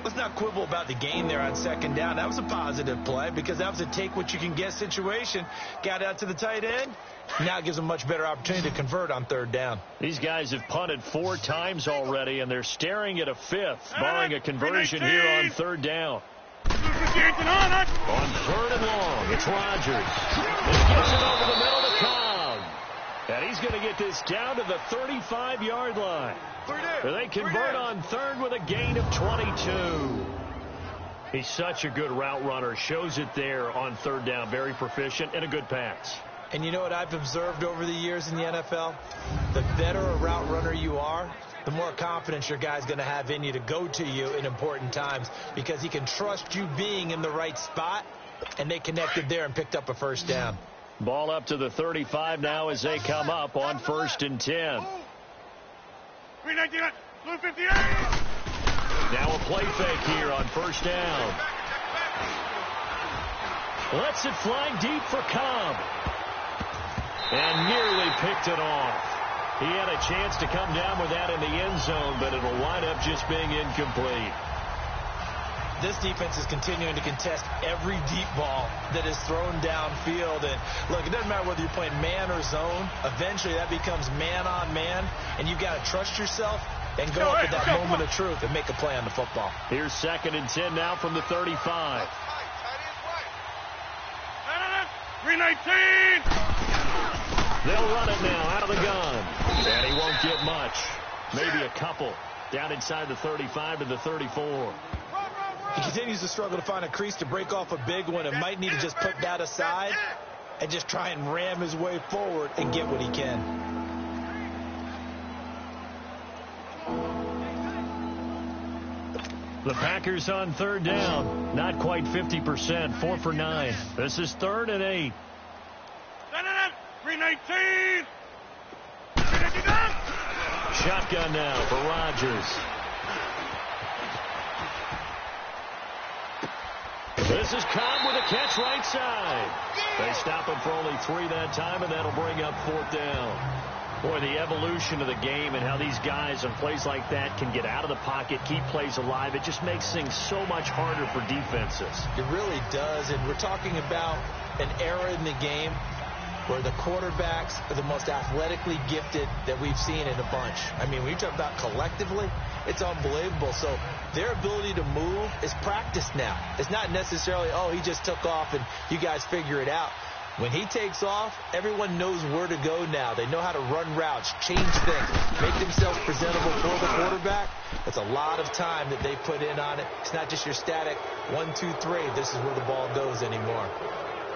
Let's not quibble about the gain there on 2nd down. That was a positive play because that was a take-what-you-can-get situation. Got out to the tight end. Now it gives them a much better opportunity to convert on 3rd down. These guys have punted 4 times already, and they're staring at a 5th, barring a conversion here on 3rd down. On 3rd and long, it's Rodgers. He gets it over the middle to Cobb. And he's going to get this down to the 35-yard line. They convert on 3rd with a gain of 22. He's such a good route runner. Shows it there on 3rd down. Very proficient and a good pass. And you know what I've observed over the years in the NFL? The better a route runner you are, the more confidence your guy's going to have in you to go to you in important times because he can trust you being in the right spot, and they connected there and picked up a 1st down. Ball up to the 35 now as they come up on 1st and 10. 319, blue 58. Now a play fake here on 1st down. Lets it fly deep for Cobb. And nearly picked it off. He had a chance to come down with that in the end zone, but it'll wind up just being incomplete. This defense is continuing to contest every deep ball that is thrown downfield. And look, it doesn't matter whether you're playing man or zone. Eventually, that becomes man on man, and you've got to trust yourself and go up at that moment of truth and make a play on the football. Here's 2nd and 10 now from the 35. 319. They'll run it now out of the gun. And he won't get much. Maybe a couple. Down inside the 35 to the 34. He continues to struggle to find a crease to break off a big one and might need to just put that aside and just try and ram his way forward and get what he can. The Packers on 3rd down. Not quite 50%. 4 for 9. This is 3rd and 8. 319. Shotgun now for Rodgers. This is Cobb with a catch right side. They stop him for only 3 that time, and that'll bring up 4th down. Boy, the evolution of the game and how these guys on plays like that can get out of the pocket, keep plays alive, it just makes things so much harder for defenses. It really does, and we're talking about an era in the game where the quarterbacks are the most athletically gifted that we've seen in a bunch. I mean, when you talk about collectively, it's unbelievable. So their ability to move is practiced now. It's not necessarily, oh, he just took off and you guys figure it out. When he takes off, everyone knows where to go now. They know how to run routes, change things, make themselves presentable for the quarterback. It's a lot of time that they put in on it. It's not just your static 1, 2, 3. This is where the ball goes anymore.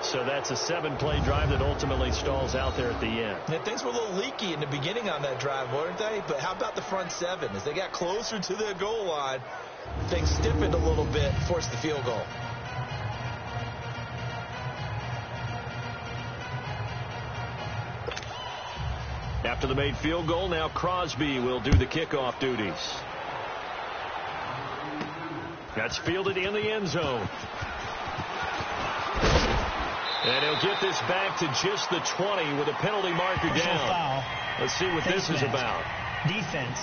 So that's a 7-play drive that ultimately stalls out there at the end. And things were a little leaky in the beginning on that drive, weren't they? But how about the front 7? As they got closer to their goal line, things stiffened a little bit, forced the field goal. After the made field goal, now Crosby will do the kickoff duties. That's fielded in the end zone. And he'll get this back to just the 20 with a penalty marker down. Foul. Let's see what this is about. Defense.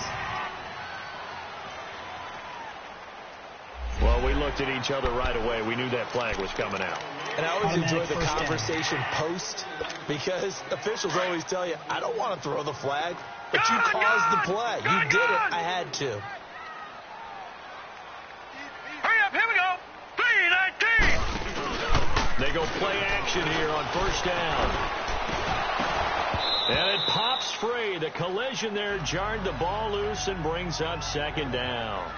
Well, we looked at each other right away. We knew that flag was coming out. And I always enjoy the Automatic first conversation post, because officials always tell you, I don't want to throw the flag, but you caused the play. You did it. I had to. Hurry up, here we go. 319. They go play action here on 1st down. And it pops free. The collision there jarred the ball loose and brings up 2nd down.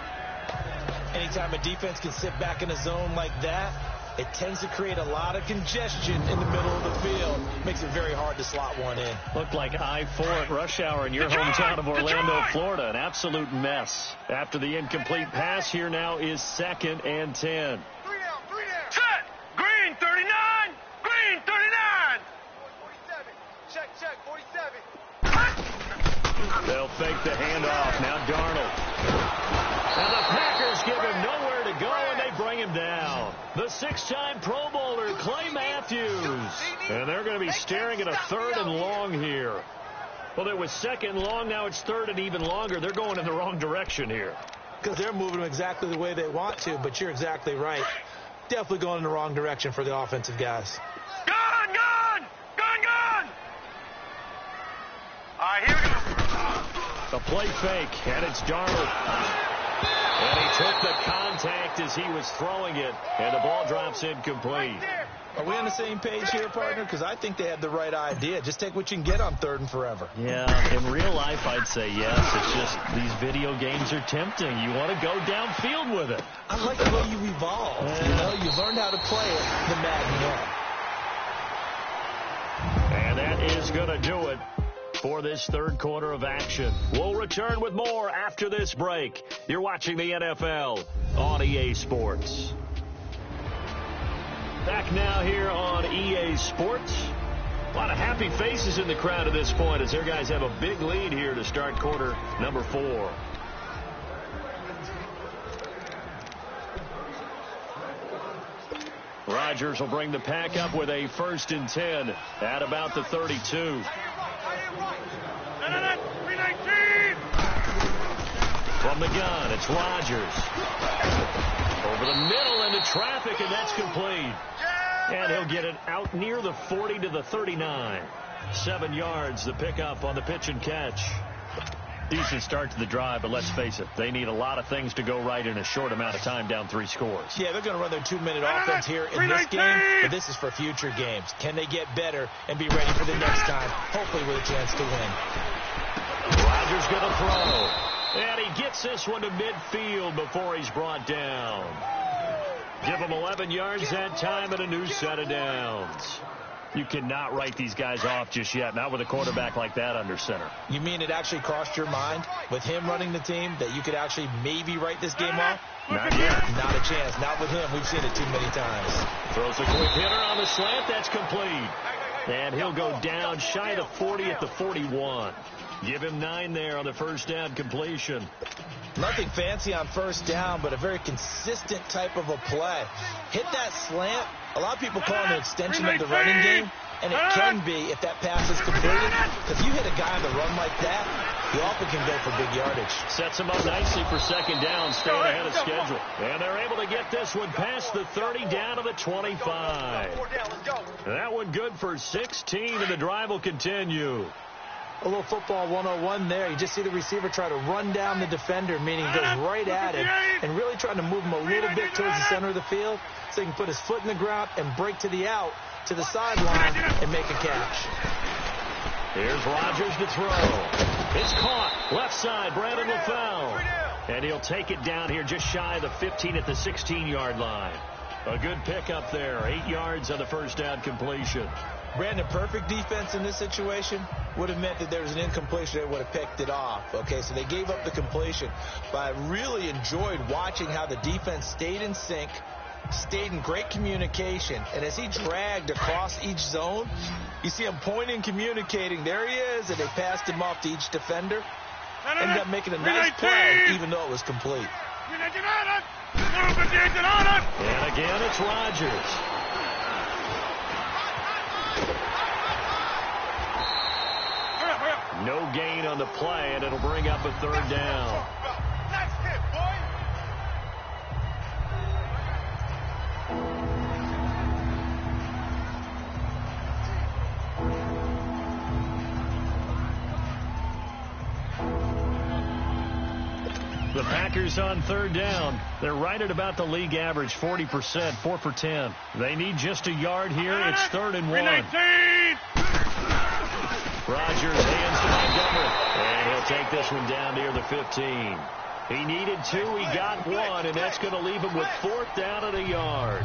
Anytime a defense can sit back in a zone like that, it tends to create a lot of congestion in the middle of the field. Makes it very hard to slot one in. Looked like I-4 at rush hour in your hometown of Orlando, Florida. An absolute mess. After the incomplete pass, here now is 2nd and 10. 3 down. Set. Green 39. Green 39. 47. Check. 47. They'll fake the handoff. Now Darnold. And the Packers give him nowhere to go, and they bring him down. The 6-time Pro Bowler, Clay Matthews. And they're going to be staring at a 3rd and long here. Well, it was 2nd long. Now it's 3rd and even longer. They're going in the wrong direction here. Because they're moving them exactly the way they want to, but you're exactly right. Definitely going in the wrong direction for the offensive guys. Gun. All right, here we go. A play fake, and it's Darnold. And he took the contact as he was throwing it, and the ball drops incomplete. Are we on the same page here, partner? Because I think they had the right idea. Just take what you can get on 3rd and forever. Yeah, in real life, I'd say yes. It's just these video games are tempting. You want to go downfield with it. I like the way you evolved. You know, you learned how to play it the Madden way. And that is going to do it for this 3rd quarter of action. We'll return with more after this break. You're watching the NFL on EA Sports. Back now here on EA Sports. A lot of happy faces in the crowd at this point as their guys have a big lead here to start quarter number 4. Rodgers will bring the pack up with a 1st and 10 at about the 32. 319. From the gun, it's Rodgers. Over Over the middle into traffic, and that's complete. And he'll get it out near the 40 to the 39. 7 yards, the pickup on the pitch and catch. Decent start to the drive, but let's face it, they need a lot of things to go right in a short amount of time, down 3 scores. Yeah, they're going to run their 2-minute offense here in this game, but this is for future games. Can they get better and be ready for the next time, hopefully with a chance to win? Rodgers going to throw, and he gets this one to midfield before he's brought down. Give him 11 yards that time and a new set of downs. You cannot write these guys off just yet, not with a quarterback like that under center. You mean it actually crossed your mind with him running the team that you could actually maybe write this game off? Not yet. Not a chance. Not with him. We've seen it too many times. Throws a quick hitter on the slant. That's complete. And he'll go down shy of the 40 at the 41. Give him 9 there on the first down completion. Nothing fancy on first down, but a very consistent type of a play. Hit that slant. A lot of people call it an extension of the running game, and it can be if that pass is completed. Because you hit a guy on the run like that, he often can go for big yardage. Sets him up nicely for second down, staying ahead of schedule. And they're able to get this one past the 30 down to the 25. That one good for 16, and the drive will continue. A little football 101 there. You just see the receiver try to run down the defender, meaning goes right at him, and really trying to move him a little bit towards the center of the field so he can put his foot in the ground and break to the out, to the sideline, and make a catch. Here's Rodgers to throw. It's caught. Left side, Brandon LaFell. And he'll take it down here just shy of the 15 at the 16-yard line. A good pickup there. 8 yards on the first down completion. Brandon, perfect defense in this situation would have meant that there was an incompletion that would have picked it off. Okay, so they gave up the completion. But I really enjoyed watching how the defense stayed in sync, stayed in great communication. And as he dragged across each zone, you see him pointing, communicating. There he is, and they passed him off to each defender. Ended up making a nice play, even though it was complete. And again, it's Rodgers. No gain on the play, and it'll bring up a third down. Nice hit, boy. The Packers on third down. They're right at about the league average, 40%, 4 for 10. They need just a yard here. It's 3rd and 1. Rodgers hands to Montgomery, and he'll take this one down near the 15. He needed 2, he got 1, and that's going to leave him with 4th down and a yard.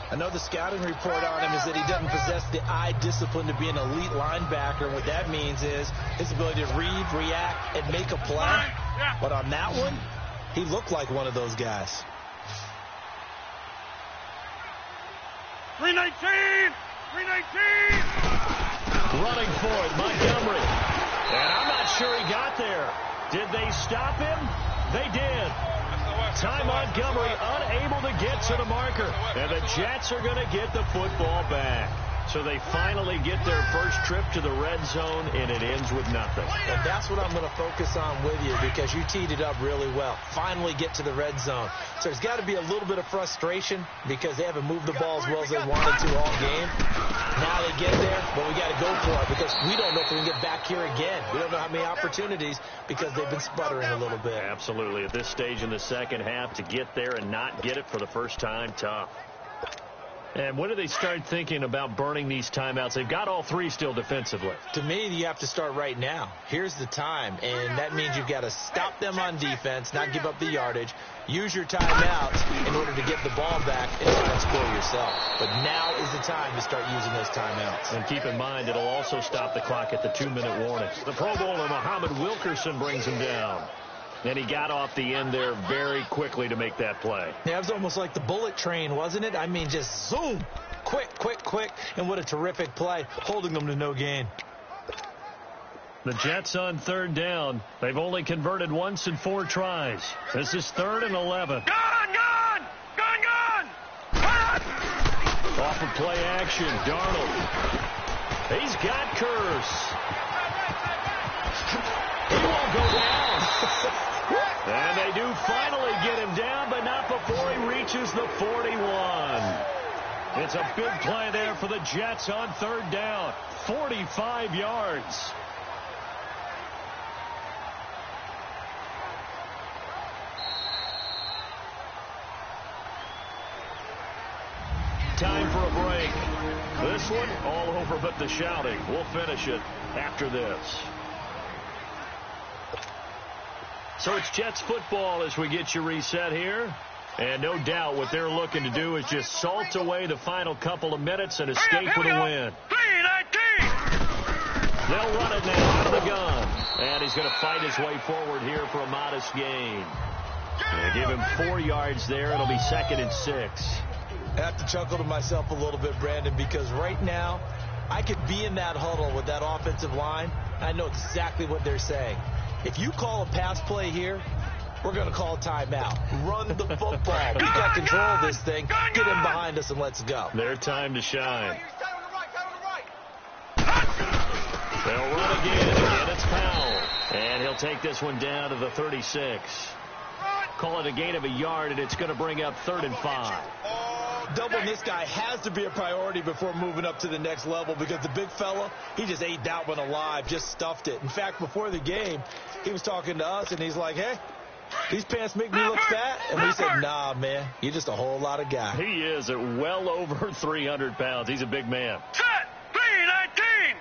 I know the scouting report on him is that he doesn't possess the eye discipline to be an elite linebacker. What that means is his ability to read, react, and make a play. But on that one, he looked like one of those guys. 319! Running for it, Montgomery. And I'm not sure he got there. Did they stop him? They did. Ty Montgomery unable to get to the marker. And the Jets are going to get the football back. So they finally get their first trip to the red zone, and it ends with nothing. And that's what I'm going to focus on with you, because you teed it up really well. Finally get to the red zone. So there's got to be a little bit of frustration because they haven't moved the ball as well as they wanted to all game. Now they get there, but we got to go for it because we don't know if we can get back here again. We don't know how many opportunities because they've been sputtering a little bit. Absolutely. At this stage in the second half, to get there and not get it for the first time, tough. And when do they start thinking about burning these timeouts? They've got all 3 still defensively. To me, you have to start right now. Here's the time, and that means you've got to stop them on defense, not give up the yardage, use your timeouts in order to get the ball back and try and score yourself. But now is the time to start using those timeouts. And keep in mind, it'll also stop the clock at the 2-minute warning. The Pro Bowler, Muhammad Wilkerson, brings him down. And he got off the end there very quickly to make that play. Yeah, it was almost like the bullet train, wasn't it? I mean, just zoom, quick, and what a terrific play, holding them to no gain. The Jets on third down. They've only converted once in 4 tries. This is 3rd and 11. Gone! Off of play action, Darnold. He's got Curse. He won't go down. And they do finally get him down, but not before he reaches the 41. It's a big play there for the Jets on third down. 45 yards. Time for a break. This one all over but the shouting. We'll finish it after this. So it's Jets football as we get you reset here. And no doubt what they're looking to do is just salt away the final couple of minutes and escape with a win. They'll run it now out of the gun. And he's going to fight his way forward here for a modest gain. They give him 4 yards there. It'll be 2nd and 6. I have to chuckle to myself a little bit, Brandon, because right now I could be in that huddle with that offensive line. I know exactly what they're saying. If you call a pass play here, we're going to call a timeout. Run the football. We got control of this thing. Get him behind us and let's go. Their time to shine. They'll run again. Again, it's Powell. And he'll take this one down to the 36. Call it a gain of a yard, and it's going to bring up 3rd and 5. Doubling this guy has to be a priority before moving up to the next level because the big fella, he just ate that one alive, just stuffed it. In fact, before the game, he was talking to us, and he's like, hey, these pants make me look fat. And we said, nah, man, you're just a whole lot of guy. He is at well over 300 pounds. He's a big man. Set! 319!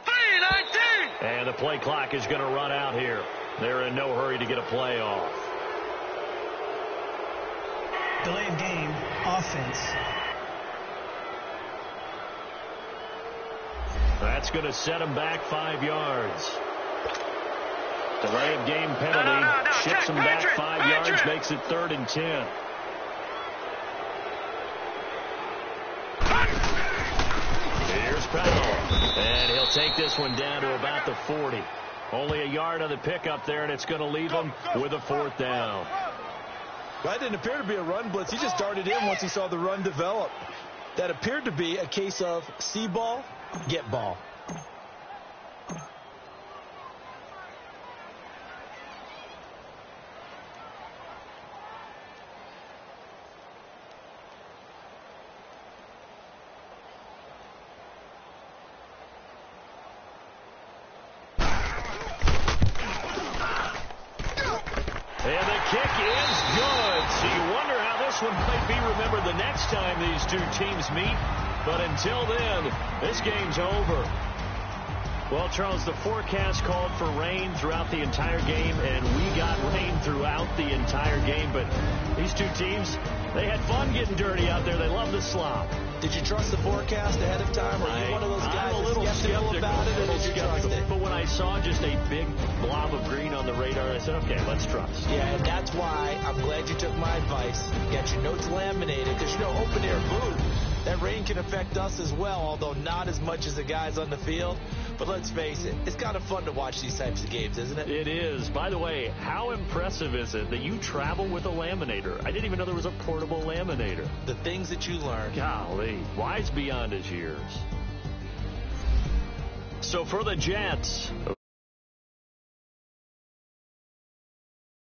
319! And the play clock is going to run out here. They're in no hurry to get a play off. Delay of game, offense. That's going to set him back 5 yards. Delay of game penalty. Ships him back 5 yards, makes it 3rd and 10. Here's Powell. And he'll take this one down to about the 40. Only a yard on the pickup there, and it's going to leave him with a 4th down. That didn't appear to be a run blitz. He just darted in once he saw the run develop. That appeared to be a case of see ball, get ball. And the kick is good. So you wonder how this one might be remembered the next time these two teams meet. But until then, this game's over. Well, Charles, the forecast called for rain throughout the entire game, and we got rain throughout the entire game. But these two teams, they had fun getting dirty out there. They love the slop. Did you trust the forecast ahead of time? Or are you one of those guys I'm a little skeptical about it, or did you trust it? But when I saw just a big blob of green on the radar, I said, okay, let's trust. Yeah, and that's why I'm glad you took my advice. Get your notes laminated, because, you know, open air booth, that rain can affect us as well, although not as much as the guys on the field. But let's face it, it's kind of fun to watch these types of games, isn't it? It is. By the way, how impressive is it that you travel with a laminator? I didn't even know there was a portable laminator. The things that you learn. Golly, wise beyond his years. So for the Jets,